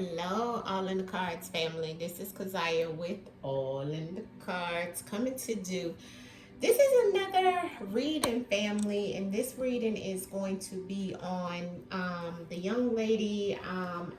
Hello, All in the Cards family. This is Keziah with All in the Cards coming to do. This is another reading, family, and this reading is going to be on the young lady,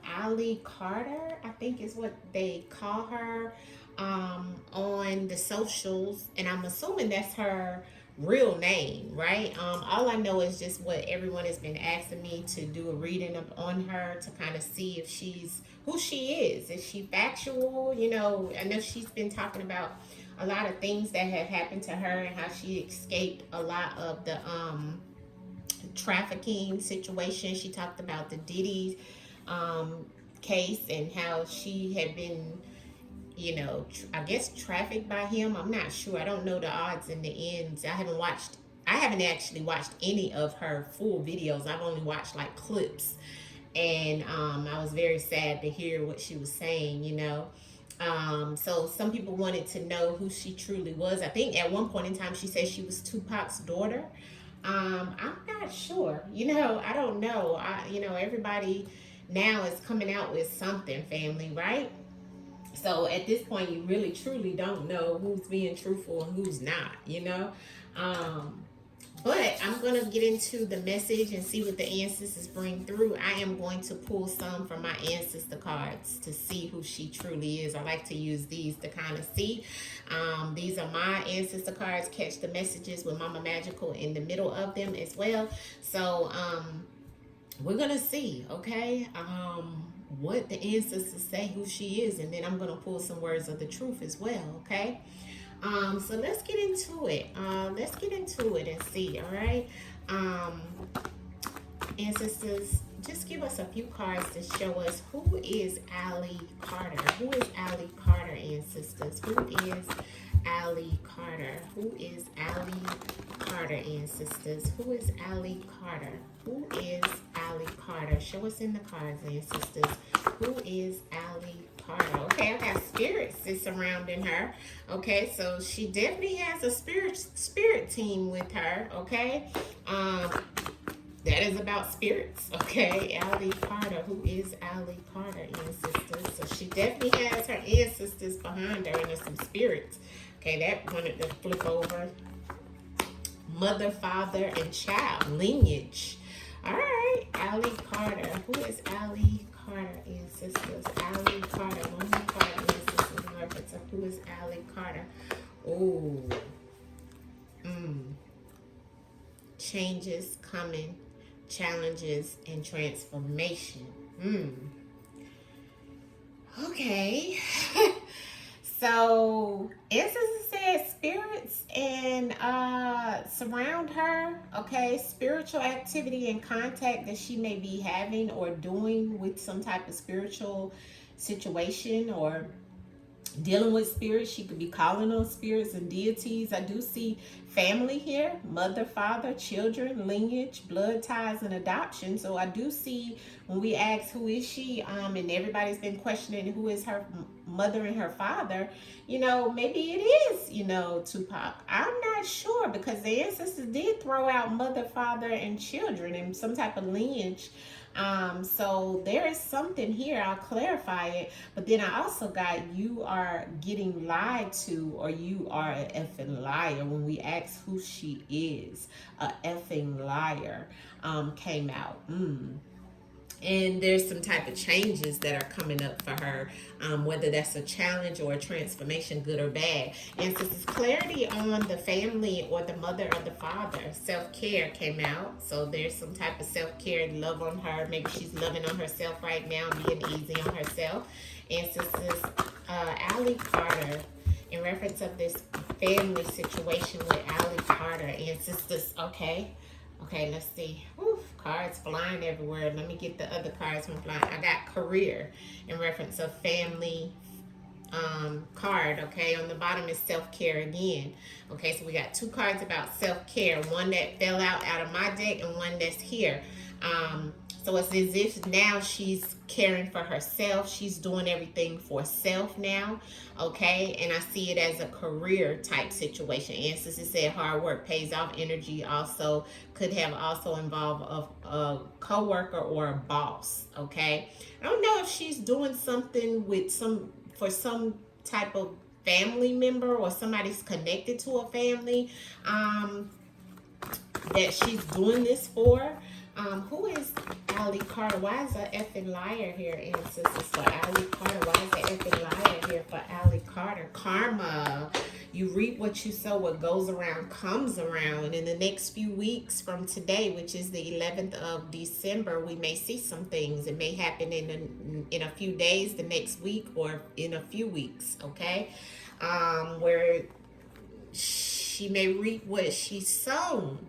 Allie Carter, I think is what they call her, on the socials, and I'm assuming that's her real name, right? All I know is just what everyone has been asking me to do a reading on her to kind of see if she's who she is. Is she factual? I know she's been talking about a lot of things that have happened to her and how she escaped a lot of the trafficking situation. She talked about the Diddy case and how she had been, I guess trafficked by him. I'm not sure. I don't know the odds and the ends. I haven't actually watched any of her full videos. I've only watched like clips. And I was very sad to hear what she was saying. So some people wanted to know who she truly was. I think at one point in time she said she was Tupac's daughter. I'm not sure. I don't know. Everybody now is coming out with something, family, right? So at this point, you really truly don't know who's being truthful and who's not. Um, but I'm going to get into the message and see what the ancestors bring through. I am going to pull some from my ancestor cards to see who she truly is. I like to use these to kind of see. These are my ancestor cards. Catch the messages with Mama Magical in the middle of them as well. So we're going to see, okay, what the ancestors say who she is. And then I'm going to pull some words of the truth as well, okay? So let's get into it. Let's get into it and see, all right? Ancestors, just give us a few cards to show us who is Allie Carter. Who is Allie Carter, ancestors? Who is Allie Carter? Who is Allie Carter, ancestors? Who is Allie Carter? Who is Allie Carter? Show us in the cards, ancestors. Who is Allie Carter? Okay, I got spirits that's surrounding her. Okay, so she definitely has a spirit team with her. Okay, that is about spirits. Okay, Allie Carter. Who is Allie Carter, ancestors? So she definitely has her ancestors behind her, and there's some spirits. Okay, that wanted to flip over. Mother, father, and child lineage. All right, Allie Carter. Who is Allie Carter, ancestors? Allie Carter. One more card, ancestors, in reference of who is Allie Carter. Oh, changes coming, challenges, and transformation. Okay. So ancestors said spirits and surround her. Okay, spiritual activity and contact that she may be having or doing with some type of spiritual situation or dealing with spirits. She could be calling on spirits and deities. I do see family here: mother, father, children, lineage, blood ties, and adoption. So I do see when we ask who is she, and everybody's been questioning who is her mother and her father, maybe it is, Tupac. I'm not sure, because the ancestors did throw out mother, father, and children and some type of lineage. So there is something here. I'll clarify it. But then I also got, you are getting lied to, or you are an effing liar. When we ask who she is, a effing liar came out. And there's some type of changes that are coming up for her, whether that's a challenge or a transformation, good or bad. And since it's clarity on the family or the mother or the father, self-care came out. So there's some type of self-care and love on her. Maybe she's loving on herself right now, being easy on herself. And since this Allie Carter, in reference of this family situation with Allie Carter, and sisters, okay, let's see. Oof, cards flying everywhere. Let me get the other cards from flying. I got career in reference of family card. Okay, on the bottom is self-care again. Okay, so we got two cards about self-care. One that fell out of my deck and one that's here. So it's as if now she's caring for herself. She's doing everything for self now. Okay. And I see it as a career type situation. Ancestors said hard work pays off. Energy also could have also involved a co-worker or a boss. Okay. I don't know if she's doing something with for some type of family member or somebody's connected to a family that she's doing this for. Who is Ali Carter? Why is an effing liar here, ancestors, for Ali Carter? Why is an effing liar here for Ali Carter? Karma. You reap what you sow. What goes around comes around. In the next few weeks from today, which is the 11th of December, we may see some things. It may happen in a few days, the next week, or in a few weeks, okay? Where she may reap what she's sown,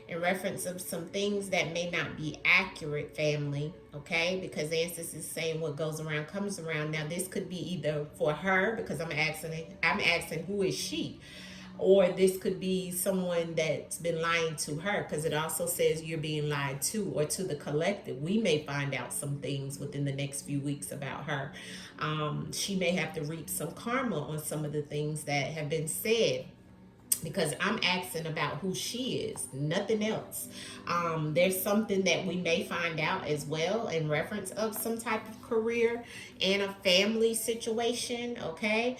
in reference of some things that may not be accurate, family, okay? Because the ancestors is saying what goes around comes around. Now, this could be either for her, because I'm asking who is she? Or this could be someone that's been lying to her, because it also says you're being lied to, or to the collective. We may find out some things within the next few weeks about her. She may have to reap some karma on some of the things that have been said, because I'm asking about who she is, nothing else. There's something that we may find out as well in reference of some type of career and a family situation, okay?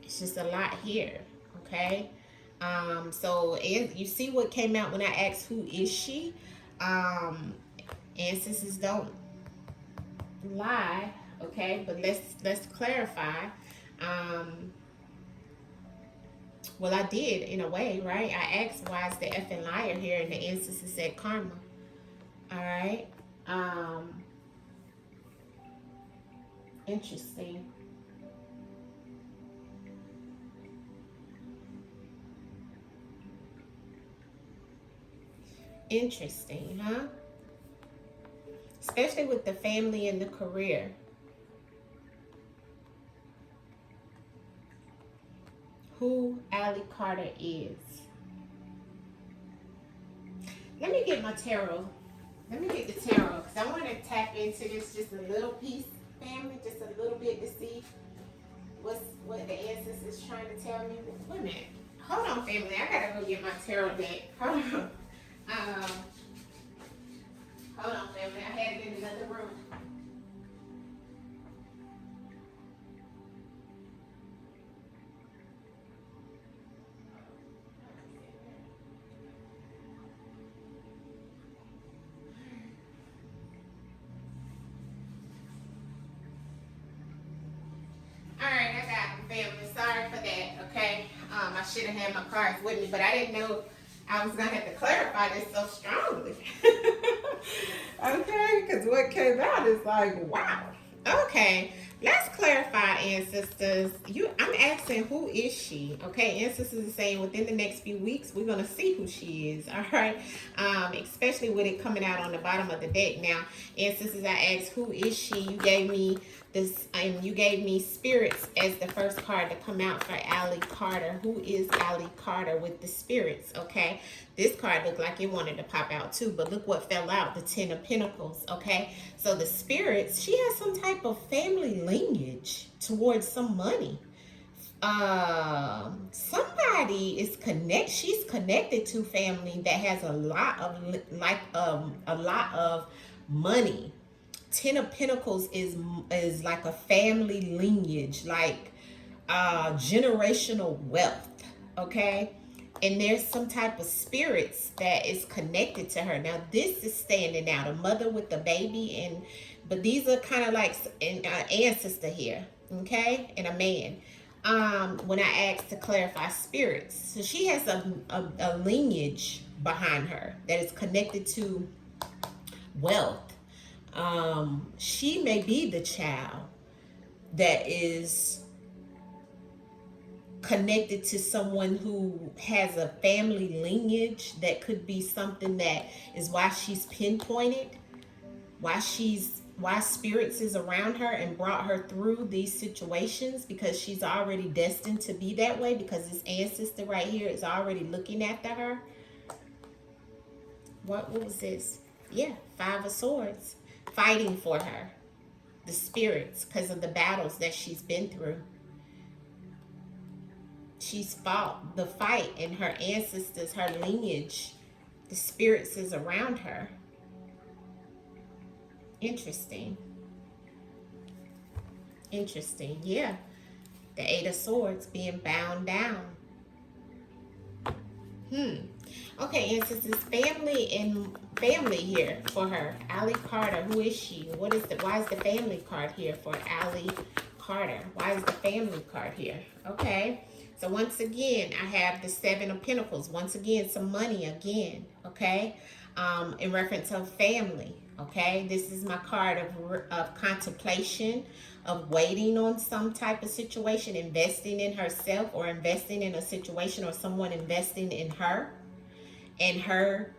It's just a lot here, okay? So and you see what came out when I asked who is she? Ancestors don't lie, okay? But let's clarify. Well, I did in a way, right? I asked why is the effing liar here, and the ancestors said karma. All right. Interesting. Interesting, huh? Especially with the family and the career. Who Ali Carter is. Let me get my tarot. Let me get the tarot, because I want to tap into this just a little piece, family, just a little bit, to see what the ancestors is trying to tell me. Wait a minute. Hold on, family. I gotta go get my tarot deck. Hold on. Hold on, family. I had it in another room. Alright, I got them, family. Sorry for that, okay? I should have had my cards with me, but I didn't know I was going to have to clarify this so strongly. Okay, because what came out is like, wow. Okay, let's clarify, ancestors. I'm asking, who is she? Okay, ancestors is saying within the next few weeks, we're going to see who she is, all right? Especially with it coming out on the bottom of the deck. Now, ancestors, I asked, who is she? You gave me this, and you gave me spirits as the first card to come out for Ali Carter. Who is Ali Carter with the spirits? Okay, this card looked like it wanted to pop out too, but look what fell out, the 10 of Pentacles. Okay, so the spirits, she has some type of family lineage towards some money. Somebody is she's connected to family that has a lot of money. 10 of Pentacles is like a family lineage, like generational wealth, okay? And there's some type of spirits that is connected to her. Now, this is standing out, a mother with a baby, but these are kind of like an ancestor here, okay? And a man. When I asked to clarify spirits, so she has a lineage behind her that is connected to wealth. She may be the child that is connected to someone who has a family lineage. That could be something that is why she's pinpointed, why spirits is around her and brought her through these situations, because she's already destined to be that way, because this ancestor right here is already looking after her. What was this? Yeah, Five of Swords. Fighting for her. The spirits, because of the battles that she's been through. She's fought the fight, and her ancestors, her lineage, the spirits is around her. Interesting. Interesting. Yeah. The Eight of Swords being bound down. Okay, ancestors, family here for her. Allie Carter, who is she? Why is the family card here for Allie Carter? Why is the family card here? Okay. So once again, I have the Seven of Pentacles. Once again, some money again, okay? In reference of family, okay? This is my card of contemplation, of waiting on some type of situation, investing in herself or investing in a situation, or someone investing in her, and her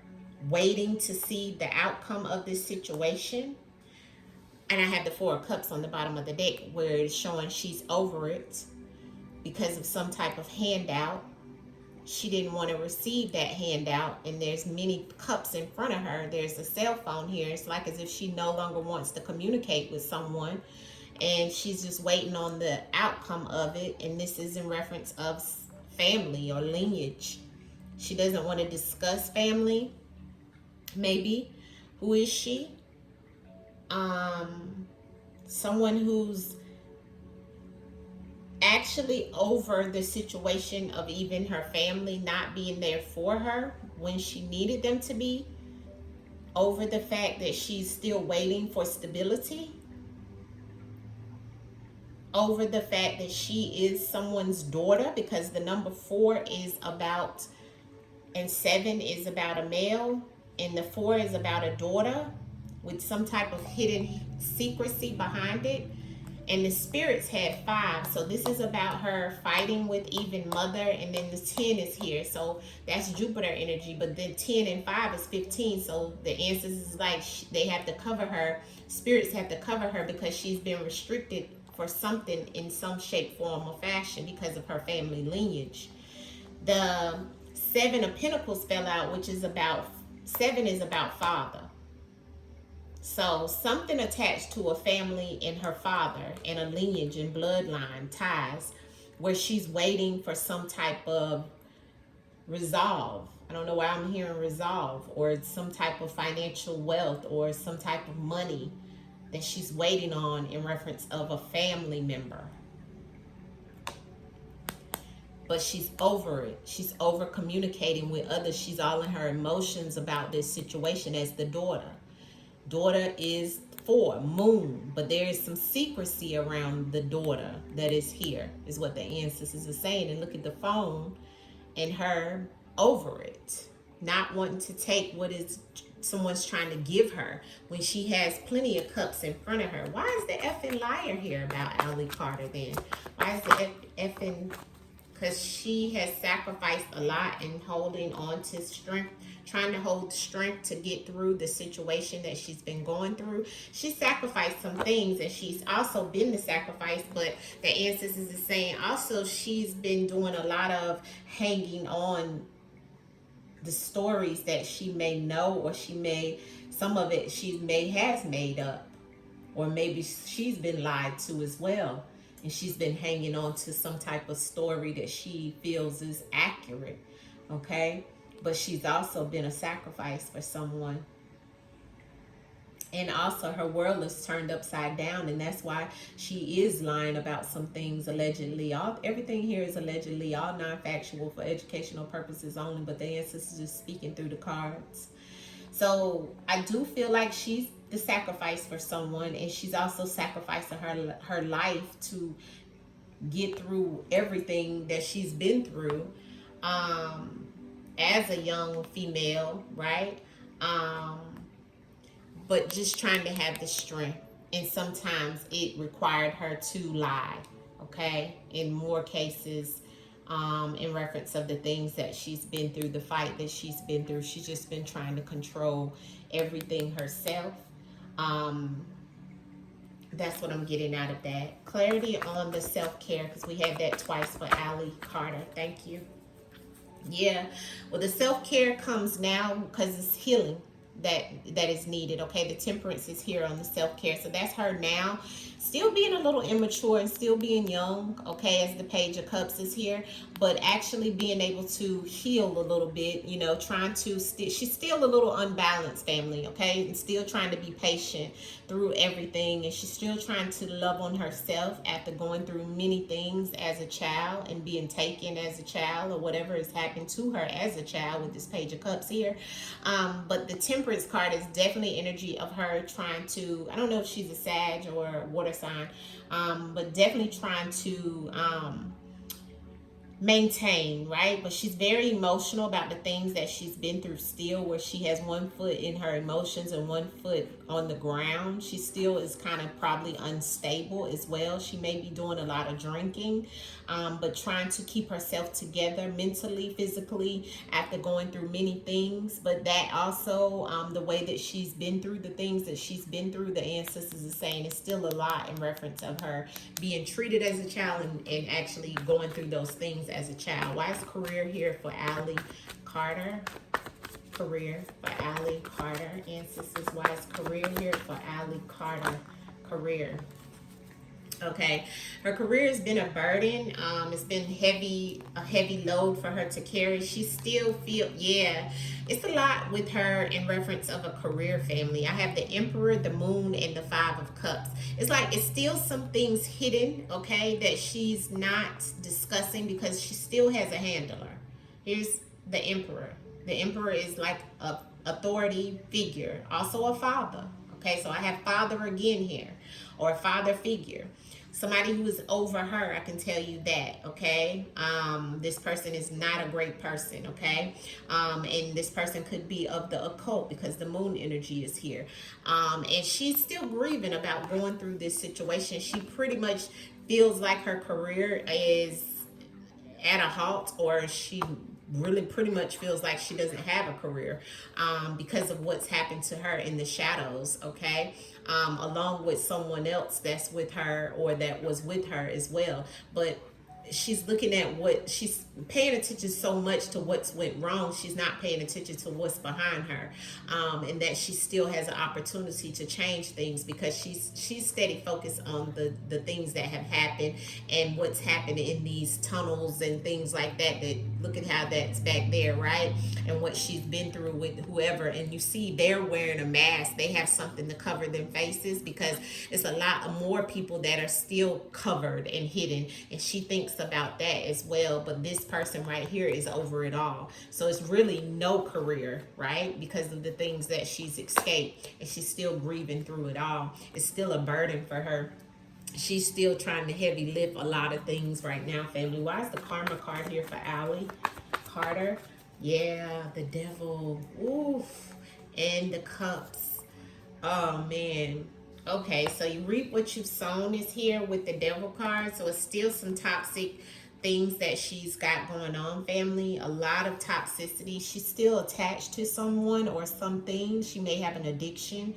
waiting to see the outcome of this situation. And I have the Four of Cups on the bottom of the deck, where it's showing she's over it because of some type of handout. She didn't want to receive that handout, and there's many cups in front of her. There's a cell phone here. It's like as if she no longer wants to communicate with someone, and she's just waiting on the outcome of it. And this is in reference of family or lineage. She doesn't want to discuss family, maybe. Who is she? Someone who's actually over the situation of even her family not being there for her when she needed them to be. Over the fact that she's still waiting for stability. Over the fact that she is someone's daughter, because the number 4 is about, and 7 is about a male, and the 4 is about a daughter with some type of hidden secrecy behind it. And the spirits had 5, so this is about her fighting with even mother. And then the 10 is here, so that's Jupiter energy. But then 10 and 5 is 15, so the answer is like they have to cover her. Spirits have to cover her because she's been restricted for something in some shape, form, or fashion because of her family lineage. The 7 of Pentacles fell out, which is about, 7 is about father. So something attached to a family and her father, and a lineage and bloodline ties, where she's waiting for some type of resolve. I don't know why I'm hearing resolve, or it's some type of financial wealth, or some type of money that she's waiting on in reference of a family member. But she's over it. She's over communicating with others. She's all in her emotions about this situation as the daughter. Daughter is 4, moon, but there is some secrecy around the daughter that is here, is what the ancestors are saying. And look at the phone, and her over it, not wanting to take what is someone's trying to give her when she has plenty of cups in front of her. Why is the effing liar here about Allie Carter then? Why is the effing? Because she has sacrificed a lot in holding on to strength, trying to hold strength to get through the situation that she's been going through. She sacrificed some things, and she's also been the sacrifice, but the ancestors is saying also she's been doing a lot of hanging on the stories that she may know, or she may, some of it she may has made up, or maybe she's been lied to as well. And she's been hanging on to some type of story that she feels is accurate, okay? But she's also been a sacrifice for someone. And also her world is turned upside down, and that's why she is lying about some things allegedly. Everything here is allegedly, all non-factual, for educational purposes only, but the ancestors is speaking through the cards. So I do feel like she's the sacrifice for someone, and she's also sacrificing her life to get through everything that she's been through as a young female, right? But just trying to have the strength, and sometimes it required her to lie, okay? In more cases, in reference of the things that she's been through, the fight that she's been through. She's just been trying to control everything herself. That's what I'm getting out of that. Clarity on the self-care, because we had that twice for Allie Carter. Thank you. Yeah. Well, the self-care comes now because it's healing that is needed. Okay, the temperance is here on the self-care, so that's her now, still being a little immature and still being young, okay, as the page of cups is here, but actually being able to heal a little bit, you know, trying to she's still a little unbalanced, family, okay, and still trying to be patient through everything, and she's still trying to love on herself after going through many things as a child and being taken as a child, or whatever has happened to her as a child with this page of cups here. But the temperance card is definitely energy of her trying to, I don't know if she's a Sag or water sign, but definitely trying to maintain, right? But she's very emotional about the things that she's been through still, where she has one foot in her emotions and one foot on the ground. She still is kind of probably unstable as well. She may be doing a lot of drinking, but trying to keep herself together mentally, physically, after going through many things. But that also, the way that she's been through the things that she's been through, the ancestors are saying it's still a lot in reference of her being treated as a child and actually going through those things as a child. Why is career here for Allie Carter? Career for Allie Carter. Ancestors, why is career here for Allie Carter? Career. Okay, her career has been a burden. It's been a heavy load for her to carry. She still feel, yeah, it's a lot with her in reference of a career, family. I have the Emperor, the Moon, and the Five of Cups. It's like it's still some things hidden, okay, that she's not discussing because she still has a handler. Here's the Emperor. The Emperor is like a authority figure, also a father. Okay, so I have father again here, or a father figure. Somebody who is over her, I can tell you that, okay? This person is not a great person, okay? And this person could be of the occult because the moon energy is here. And she's still grieving about going through this situation. She pretty much feels like her career is at a halt, or she really pretty much feels like she doesn't have a career because of what's happened to her in the shadows, okay, along with someone else that's with her or that was with her as well. But she's looking at what she's paying attention so much to what's went wrong, she's not paying attention to what's behind her, and that she still has an opportunity to change things because she's steady focused on the things that have happened and what's happened in these tunnels and things like that. That look at how that's back there, right? And what she's been through with whoever, and you see they're wearing a mask, they have something to cover their faces because it's a lot of more people that are still covered and hidden, and she thinks about that as well. But this person right here is over it all, so it's really no career, right? Because of the things that she's escaped, and she's still grieving through it all. It's still a burden for her. She's still trying to heavy lift a lot of things right now, family. Why is the karma card here for Allie Carter? Yeah, the devil. Oof. And the cups. Oh man. Okay, so you reap what you've sown is here with the devil card. So it's still some toxic things that she's got going on, family. A lot of toxicity. She's still attached to someone or something. She may have an addiction.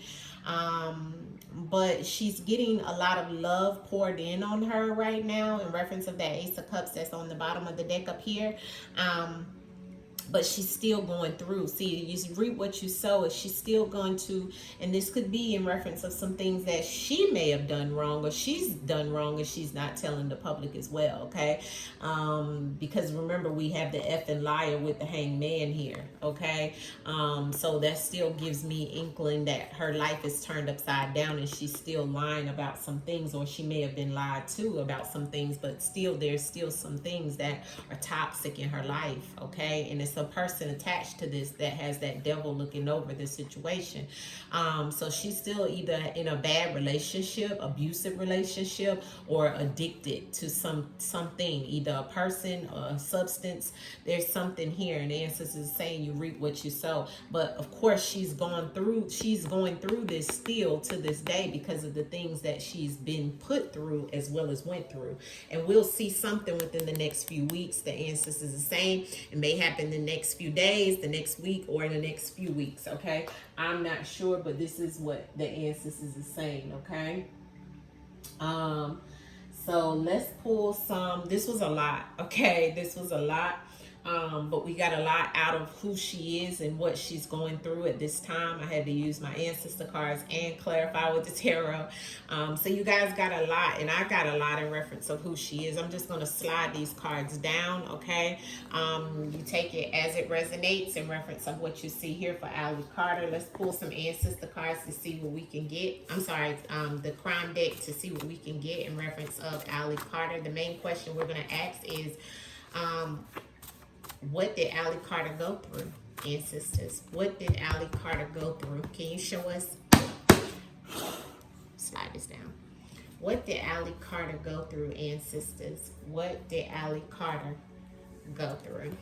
But she's getting a lot of love poured in on her right now in reference of that Ace of Cups that's on the bottom of the deck up here. But she's still going through. See, you reap what you sow. Is she's still going to, and this could be in reference of some things that she may have done wrong or she's done wrong and she's not telling the public as well, okay? Because remember, we have the F and liar with the hanged man here, okay? So that still gives me inkling that her life is turned upside down and she's still lying about some things, or she may have been lied to about some things, but still there's still some things that are toxic in her life, okay? And it's a person attached to this that has that devil looking over the situation. So she's still either in a bad relationship, abusive relationship, or addicted to something, either a person or a substance. There's something here, and the ancestors are saying you reap what you sow. But of course she's going through this still to this day because of the things that she's been put through as well as went through. And we'll see something within the next few weeks. The ancestors are saying it may happen the next few days, the next week, or in the next few weeks, okay? I'm not sure, but this is what the ancestors are saying, okay? So let's pull some. This was a lot, okay? This was a lot. But we got a lot out of who she is and what she's going through at this time. I had to use my ancestor cards and clarify with the tarot. So you guys got a lot, and I got a lot in reference of who she is. I'm just going to slide these cards down, okay? You take it as it resonates in reference of what you see here for Allie Carter. Let's pull some ancestor cards to see what we can get. I'm sorry, the crime deck to see what we can get in reference of Allie Carter. The main question we're going to ask is, what did Allie Carter go through, ancestors? What did Allie Carter go through? Can you show us? Slide this down. What did Allie Carter go through, ancestors? What did Allie Carter go through?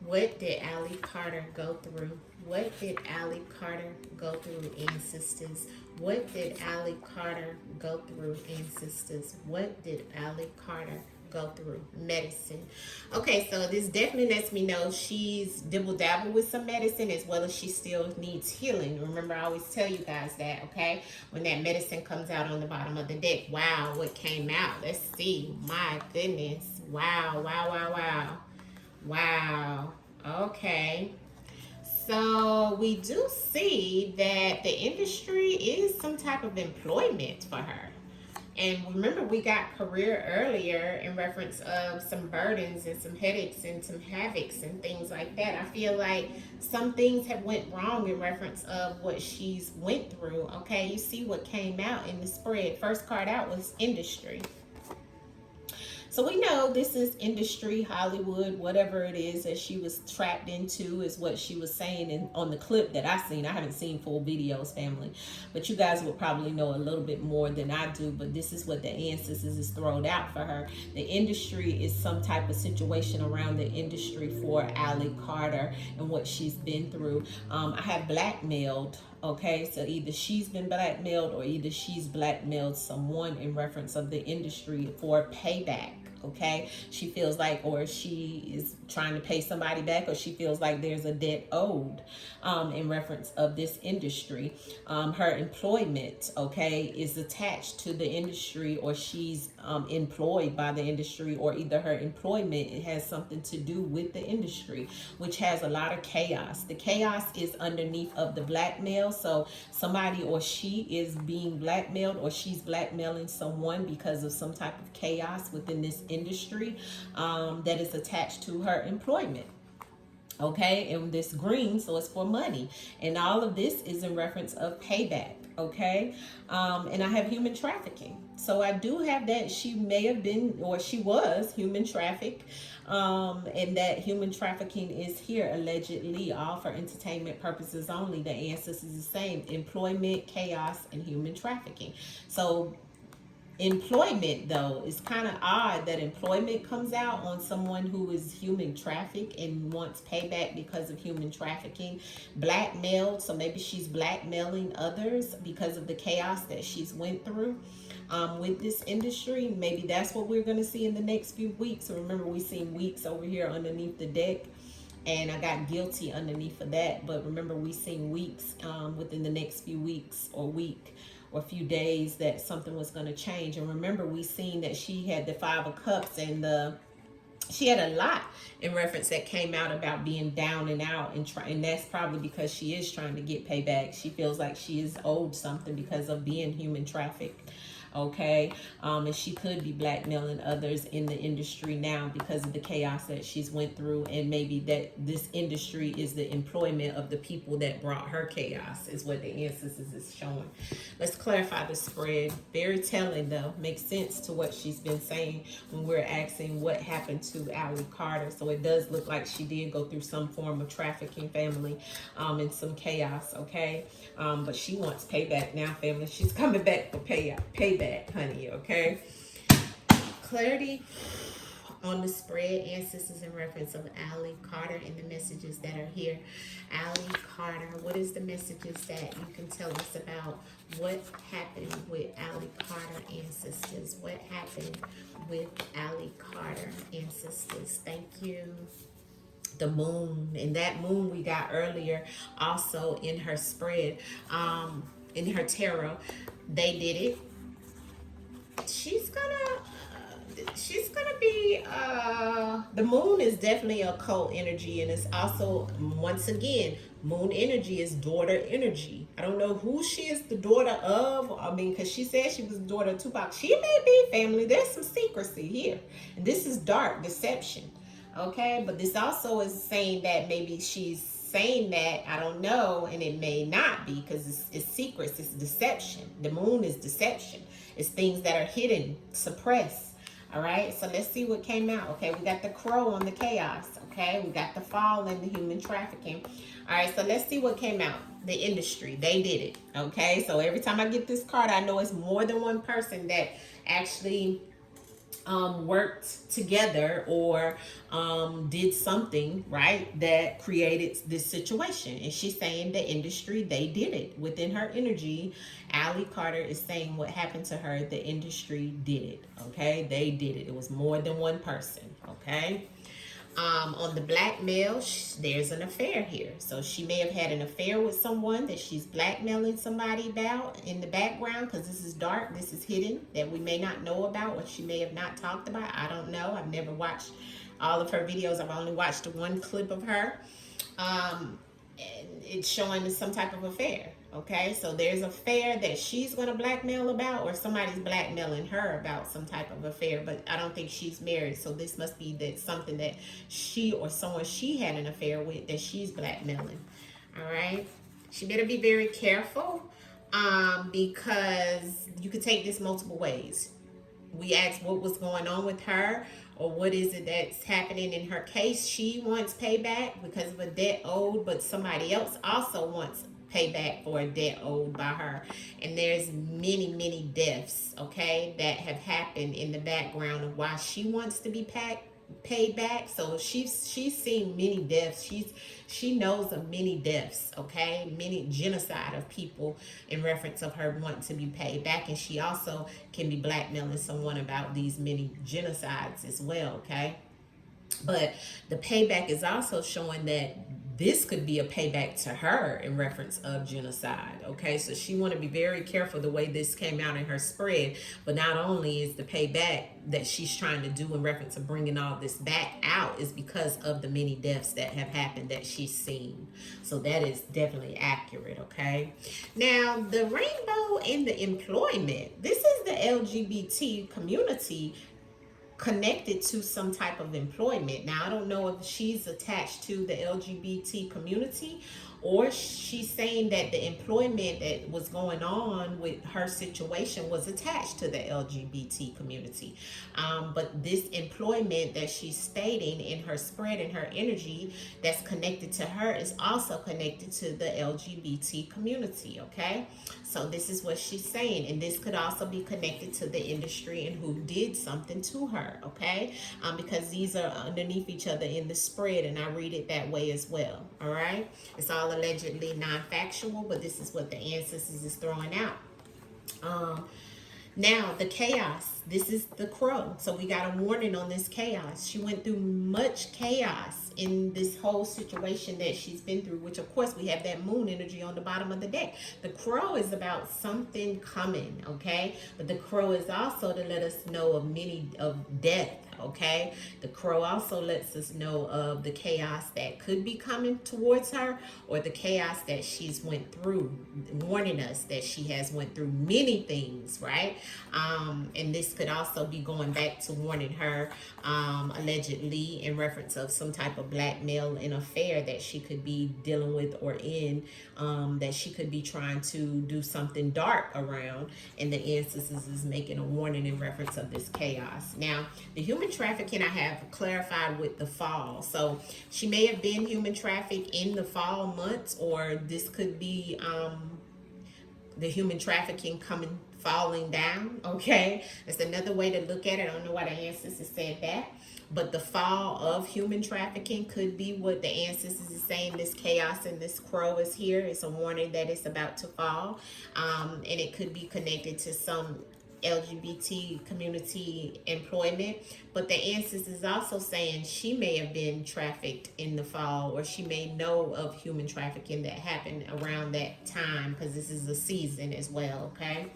What did Allie Carter go through? What did Allie Carter go through, ancestors? What did Allie Carter go through, ancestors? What did Allie Carter go through? Medicine. Okay, so this definitely lets me know she's dibble-dabble with some medicine, as well as she still needs healing. Remember, I always tell you guys that, okay? When that medicine comes out on the bottom of the deck. Wow, what came out? Let's see. My goodness. Wow, wow, wow, wow. Wow. Okay. So we do see that the industry is some type of employment for her. And remember, we got career earlier in reference of some burdens and some headaches and some havocs and things like that. I feel like some things have went wrong in reference of what she's went through. Okay, you see what came out in the spread. First card out was industry. So we know this is industry, Hollywood, whatever it is that she was trapped into is what she was saying on the clip that I seen. I haven't seen full videos, family, but you guys will probably know a little bit more than I do, but this is what the ancestors is thrown out for her. The industry is some type of situation around the industry for Allie Carter and what she's been through. I have blackmailed. Okay, so either she's been blackmailed or either she's blackmailed someone in reference of the industry for payback. Okay, she feels like, or she is trying to pay somebody back, or she feels like there's a debt owed in reference of this industry. Her employment, okay, is attached to the industry, or she's employed by the industry, or either her employment, it has something to do with the industry, which has a lot of chaos. The chaos is underneath of the blackmail. So somebody, or she is being blackmailed, or she's blackmailing someone because of some type of chaos within this industry that is attached to her employment. Okay, and this green, so it's for money, and all of this is in reference of payback. Okay, and I have human trafficking, so I do have that she may have been, or she was human trafficked, and that human trafficking is here allegedly, all for entertainment purposes only. The ancestors is the same: employment, chaos, and human trafficking. So employment, though, is kind of odd that employment comes out on someone who is human trafficked and wants payback because of human trafficking. Blackmailed, so maybe she's blackmailing others because of the chaos that she's went through with this industry. Maybe that's what we're going to see in the next few weeks. So remember, we seen weeks over here underneath the deck, and I got guilty underneath of that. But remember, we seen weeks within the next few weeks or week or a few days that something was going to change. And remember, we seen that she had the Five of Cups, and she had a lot in reference that came out about being down and out, and that's probably because she is trying to get payback. She feels like she is owed something because of being human trafficked. Okay, and she could be blackmailing others in the industry now because of the chaos that she's went through, and maybe that this industry is the employment of the people that brought her chaos, is what the ancestors is showing. Let's clarify the spread. Very telling, though. Makes sense to what she's been saying when we're asking what happened to Allie Carter. So it does look like she did go through some form of trafficking, family, and some chaos. Okay, but she wants payback now, family. She's coming back for payback, honey. Okay, clarity on the spread, ancestors in reference of Allie Carter and the messages that are here. Allie Carter, what is the messages that you can tell us about what happened with Allie Carter, ancestors? What happened with Allie Carter, ancestors? Thank you. The moon, and that moon we got earlier also in her spread, in her tarot. They did it. She's gonna she's gonna be the moon is definitely occult energy, and it's also, once again, moon energy is daughter energy. I don't know who she is the daughter of. I mean, because she said she was the daughter of Tupac. She may be family. There's some secrecy here, and this is dark deception. Okay, but this also is saying that maybe she's saying that, I don't know, and it may not be, because it's secrets, it's deception. The moon is deception. It's things that are hidden, suppressed. All right, so let's see what came out. Okay, we got the crow on the chaos. Okay, we got the fall and the human trafficking. All right, so let's see what came out. The industry, they did it. Okay, so every time I get this card, I know it's more than one person that actually worked together or did something, right, that created this situation. And she's saying the industry, they did it within her energy. Allie Carter is saying what happened to her, the industry did it. Okay, they did it. It was more than one person. Okay. On the blackmail, there's an affair here. So she may have had an affair with someone that she's blackmailing somebody about in the background, because this is dark, this is hidden, that we may not know about, or she may have not talked about. I don't know. I've never watched all of her videos. I've only watched one clip of her. And it's showing some type of affair. Okay, so there's an affair that she's going to blackmail about, or somebody's blackmailing her about some type of affair, but I don't think she's married. So this must be that something that she or someone she had an affair with that she's blackmailing. All right, she better be very careful, because you could take this multiple ways. We asked what was going on with her, or what is it that's happening in her case. She wants payback because of a debt owed, but somebody else also wants payback for a debt owed by her. And there's many deaths, okay, that have happened in the background of why she wants to be paid back. So she's seen many deaths. She knows of many deaths, okay, many genocide of people in reference of her wanting to be paid back. And she also can be blackmailing someone about these many genocides as well, okay. But the payback is also showing that this could be a payback to her in reference of genocide. Okay, so she want to be very careful the way this came out in her spread. But not only is the payback that she's trying to do in reference of bringing all this back out is because of the many deaths that have happened that she's seen. So that is definitely accurate. Okay, now the rainbow in the employment, this is the LGBT community connected to some type of employment. Now, I don't know if she's attached to the LGBT community, or she's saying that the employment that was going on with her situation was attached to the LGBT community. But this employment that she's stating in her spread and her energy that's connected to her is also connected to the LGBT community, okay? So this is what she's saying, and this could also be connected to the industry and who did something to her, okay? Because these are underneath each other in the spread, and I read it that way as well, all right? It's all allegedly non-factual, but this is what the ancestors is throwing out. Now, the chaos. This is the crow. So we got a warning on this chaos. She went through much chaos in this whole situation that she's been through, which, of course, we have that moon energy on the bottom of the deck. The crow is about something coming, okay? But the crow is also to let us know of death, okay? The crow also lets us know of the chaos that could be coming towards her, or the chaos that she's went through, warning us that she has went through many things, right? And this could also be going back to warning her, allegedly in reference of some type of blackmail and affair that she could be dealing with or in, that she could be trying to do something dark around, and the ancestors is making a warning in reference of this chaos. Now, the human trafficking I have clarified with the fall. So she may have been human trafficked in the fall months, or this could be the human trafficking falling down, okay? That's another way to look at it. I don't know why the ancestors said that, but the fall of human trafficking could be what the ancestors is saying. This chaos and this crow is here. It's a warning that it's about to fall, and it could be connected to some LGBT community employment. But the ancestors is also saying she may have been trafficked in the fall, or she may know of human trafficking that happened around that time, because this is a season as well, okay?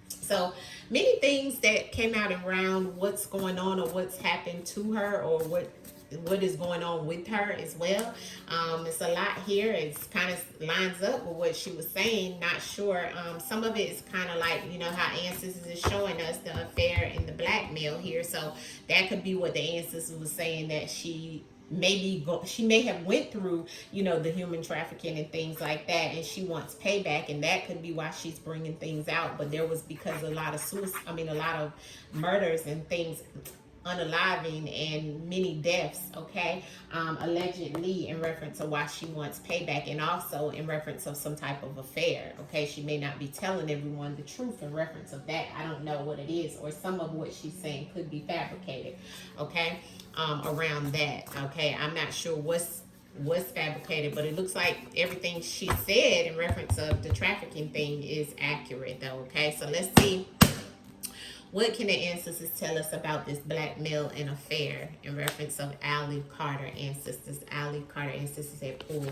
So many things that came out around what's going on or what's happened to her or what is going on with her as well. It's a lot here. It's kind of lines up with what she was saying. Not sure. Some of it is kind of like, you know, how ancestors is showing us the affair and the blackmail here. So that could be what the ancestors was saying, that she may have went through, you know, the human trafficking and things like that, and she wants payback, and that could be why she's bringing things out. But there was, because a lot of a lot of murders and things, unaliving and many deaths, okay, allegedly, in reference to why she wants payback, and also in reference of some type of affair, okay. She may not be telling everyone the truth in reference of that. I don't know what it is, or some of what she's saying could be fabricated, okay, around that, okay. I'm not sure what's fabricated, but it looks like everything she said in reference of the trafficking thing is accurate though, okay. So let's see, what can the ancestors tell us about this blackmail and affair in reference of Allie Carter ancestors? Allie Carter ancestors at pool.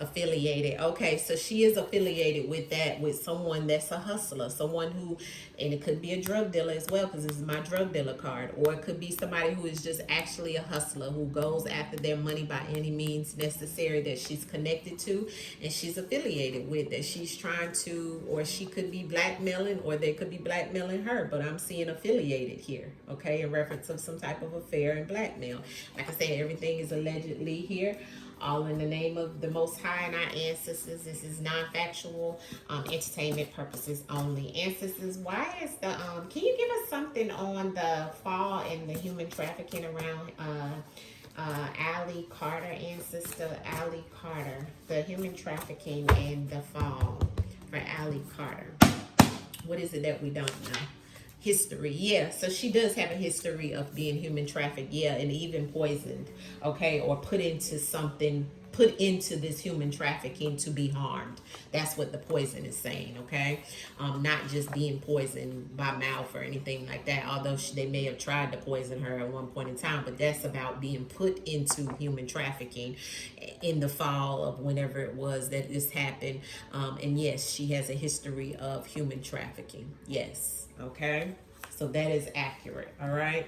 Affiliated. Okay, so she is affiliated with that, with someone that's a hustler, someone who, and it could be a drug dealer as well, because this is my drug dealer card, or it could be somebody who is just actually a hustler who goes after their money by any means necessary, that she's connected to and she's affiliated with, that she's trying to, or she could be blackmailing, or they could be blackmailing her, but I'm seeing affiliated here, okay, in reference of some type of affair and blackmail. Like I said, everything is allegedly here, all in the name of the Most High and our ancestors. This is non-factual, entertainment purposes only. Ancestors, why is the can you give us something on the fall and the human trafficking around Allie Carter, ancestor Allie Carter, the human trafficking and the fall for Allie Carter? What is it that we don't know? History, yeah, so she does have a history of being human trafficked, yeah, and even poisoned, okay, or put into this human trafficking to be harmed. That's what the poison is saying, okay. Not just being poisoned by mouth or anything like that, although they may have tried to poison her at one point in time, but that's about being put into human trafficking in the fall of whenever it was that this happened. And yes, she has a history of human trafficking, yes. Okay, so that is accurate. All right.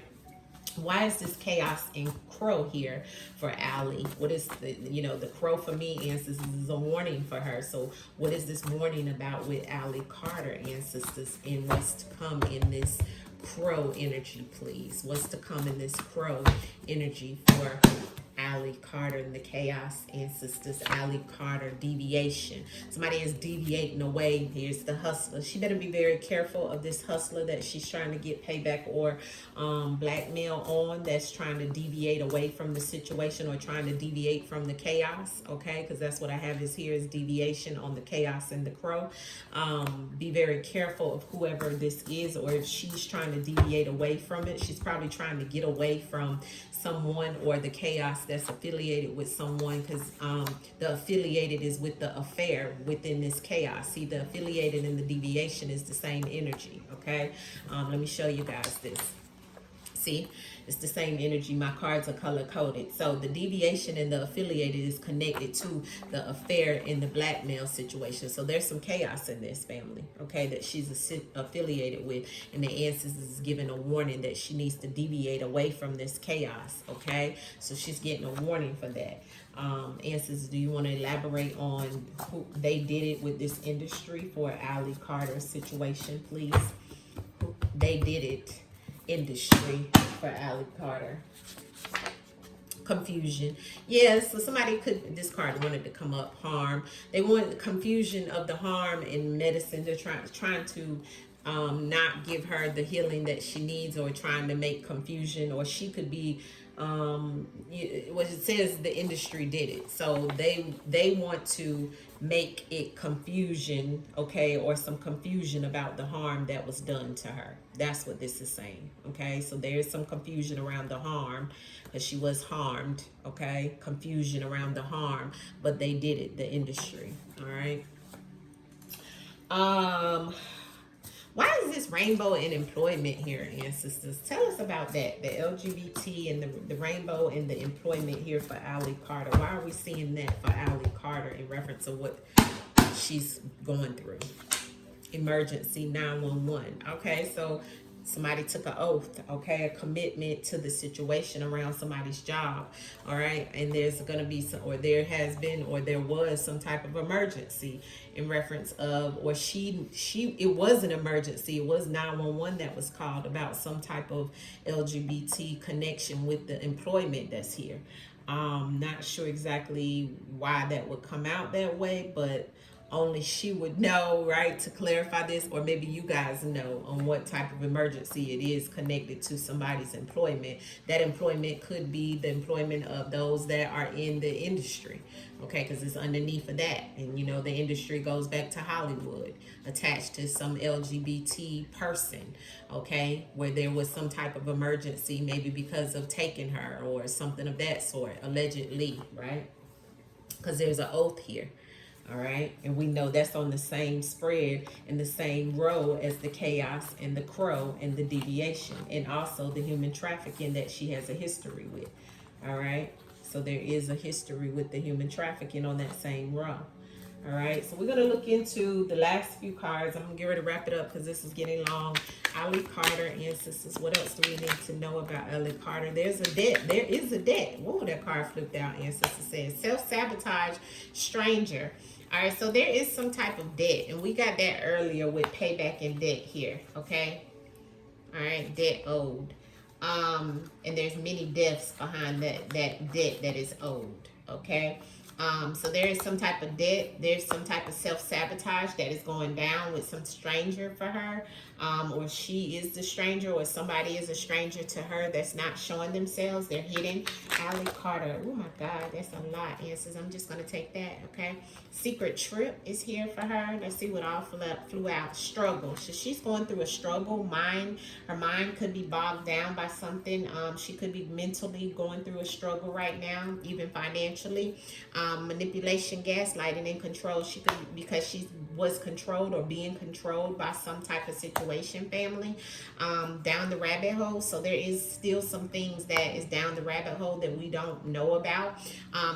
Why is this chaos and crow here for Allie? What is the crow for me, ancestors, is a warning for her. So what is this warning about with Allie Carter, ancestors, and what's to come in this crow energy, please? What's to come in this crow energy for Allie Carter and the chaos ancestors? Allie Carter, deviation. Somebody is deviating away. Here's the hustler. She better be very careful of this hustler that she's trying to get payback or blackmail on, that's trying to deviate away from the situation or trying to deviate from the chaos, okay? Because that's what I have is here is deviation on the chaos and the crow. Be very careful of whoever this is, or if she's trying to deviate away from it. She's probably trying to get away from someone or the chaos that's affiliated with someone, because the affiliated is with the affair within this chaos. See, the affiliated and the deviation is the same energy, okay? Let me show you guys this. See, it's the same energy. My cards are color coded. So the deviation and the affiliated is connected to the affair in the blackmail situation. So there's some chaos in this family, okay, that she's affiliated with. And the ancestors is giving a warning that she needs to deviate away from this chaos, okay? So she's getting a warning for that. Ancestors, do you want to elaborate on who they did it with this industry for Allie Carter's situation, please? They did it. Industry for Allie Carter. Confusion. Yes, so somebody could, this card wanted to come up, harm. They want confusion of the harm in medicine. They're trying to not give her the healing that she needs, or trying to make confusion, or she could be what it says, the industry did it, so they want to make it confusion, okay, or some confusion about the harm that was done to her. That's what this is saying, okay? So there's some confusion around the harm, because she was harmed, okay? Confusion around the harm, but they did it, the industry, all right? Why is this rainbow in employment here, ancestors? Tell us about that, the LGBT and the rainbow and the employment here for Allie Carter. Why are we seeing that for Allie Carter in reference to what she's going through? emergency 911. Okay, so somebody took an oath, okay, a commitment to the situation around somebody's job, all right, and there's going to be some, or there has been, or there was some type of emergency in reference of, or it was an emergency, it was 911 that was called about some type of LGBT connection with the employment that's here. Not sure exactly why that would come out that way, but only she would know, right, to clarify this, or maybe you guys know on what type of emergency it is connected to somebody's employment. That employment could be the employment of those that are in the industry, okay, because it's underneath of that. And you know, the industry goes back to Hollywood, attached to some LGBT person, okay, where there was some type of emergency, maybe because of taking her or something of that sort, allegedly, right? Because there's an oath here. All right, and we know that's on the same spread in the same row as the chaos and the crow and the deviation, and also the human trafficking that she has a history with. All right, so there is a history with the human trafficking on that same row. All right, so we're going to look into the last few cards. I'm going to get ready to wrap it up because this is getting long. Ali Carter, ancestors. What else do we need to know about Ali Carter? There's a debt. There is a debt. Whoa, that card flipped out. Ancestor says self-sabotage, stranger. All right, so there is some type of debt, and we got that earlier with payback and debt here, okay? All right, debt owed. And there's many deaths behind that debt that is owed, okay? So there is some type of debt. There's some type of self-sabotage that is going down with some stranger for her, or she is the stranger, or somebody is a stranger to her that's not showing themselves. They're hidden. Ali Carter. Oh my God, that's a lot. Answers. I'm just gonna take that. Okay. Secret trip is here for her. Let's see what all flew out. Struggle. So she's going through a struggle. Her mind could be bogged down by something. She could be mentally going through a struggle right now, even financially. Manipulation, gaslighting, and control. She could, because she was controlled or being controlled by some type of situation, family. Down the rabbit hole. So there is still some things that is down the rabbit hole that we don't know about.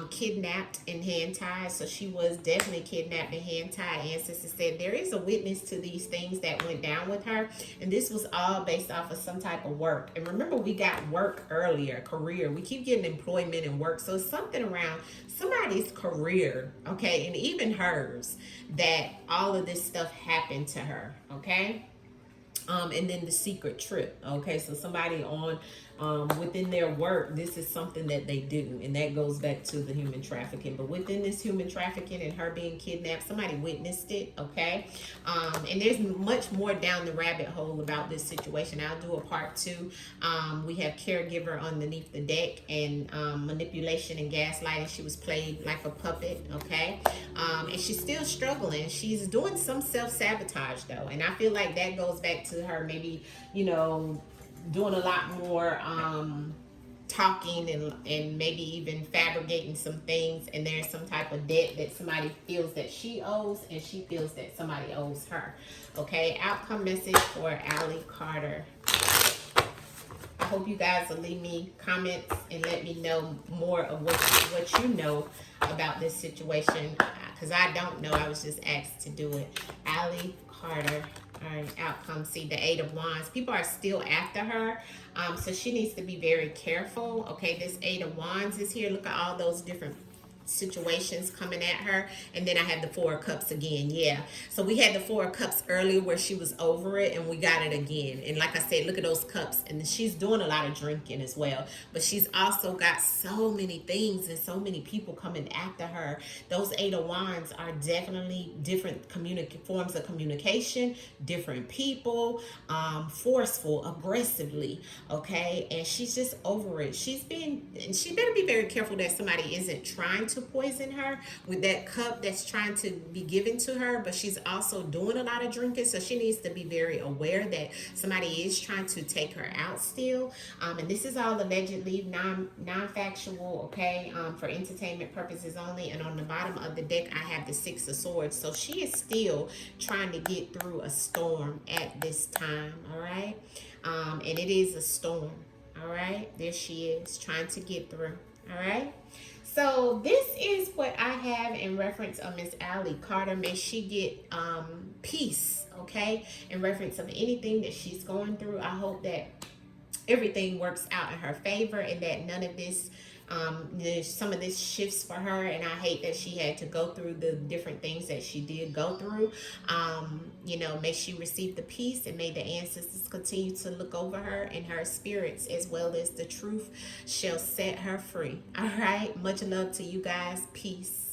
Kidnapped and hand tied. So she was definitely kidnapped and hand tied. Ancestors said there is a witness to these things that went down with her, and this was all based off of some type of work. And remember, we got work earlier, career. We keep getting employment and work, so it's something around somebody's career, okay, and even hers, that all of this stuff happened to her, okay. And then the secret trip, okay, so somebody on within their work, this is something that they do, and that goes back to the human trafficking. But within this human trafficking and her being kidnapped, somebody witnessed it, okay. And there's much more down the rabbit hole about this situation. I'll do a part 2. We have caregiver underneath the deck, and manipulation and gaslighting. She was played like a puppet, okay. And she's still struggling. She's doing some self-sabotage though, and I feel like that goes back to her maybe, you know, doing a lot more talking and maybe even fabricating some things, and there's some type of debt that somebody feels that she owes, and she feels that somebody owes her. Okay, outcome message for Ali Carter. I hope you guys will leave me comments and let me know more of what you know about this situation, because I don't know. I was just asked to do it. Ali Carter. All right, outcome. See the 8 of Wands. People are still after her, so she needs to be very careful. Okay, this 8 of Wands is here. Look at all those different situations coming at her, and then I had the 4 of Cups again. Yeah, so we had the 4 of Cups earlier where she was over it, and we got it again. And like I said, look at those cups, and she's doing a lot of drinking as well, but she's also got so many things and so many people coming after her. Those 8 of Wands are definitely different forms of communication, different people, forceful, aggressively, okay. And she's just over it. She better be very careful that somebody isn't trying to poison her with that cup that's trying to be given to her, but she's also doing a lot of drinking, so she needs to be very aware that somebody is trying to take her out still. And this is all allegedly non-factual, okay, for entertainment purposes only. And on the bottom of the deck I have the 6 of Swords, so she is still trying to get through a storm at this time. All right, and it is a storm. All right, there she is trying to get through. All right, so this is what I have in reference of Miss Ali Carter. May she get peace, okay? In reference of anything that she's going through, I hope that everything works out in her favor, and that none of this some of this shifts for her. And I hate that she had to go through the different things that she did go through. May she receive the peace, and may the ancestors continue to look over her and her spirits, as well as the truth shall set her free. All right, much love to you guys. Peace.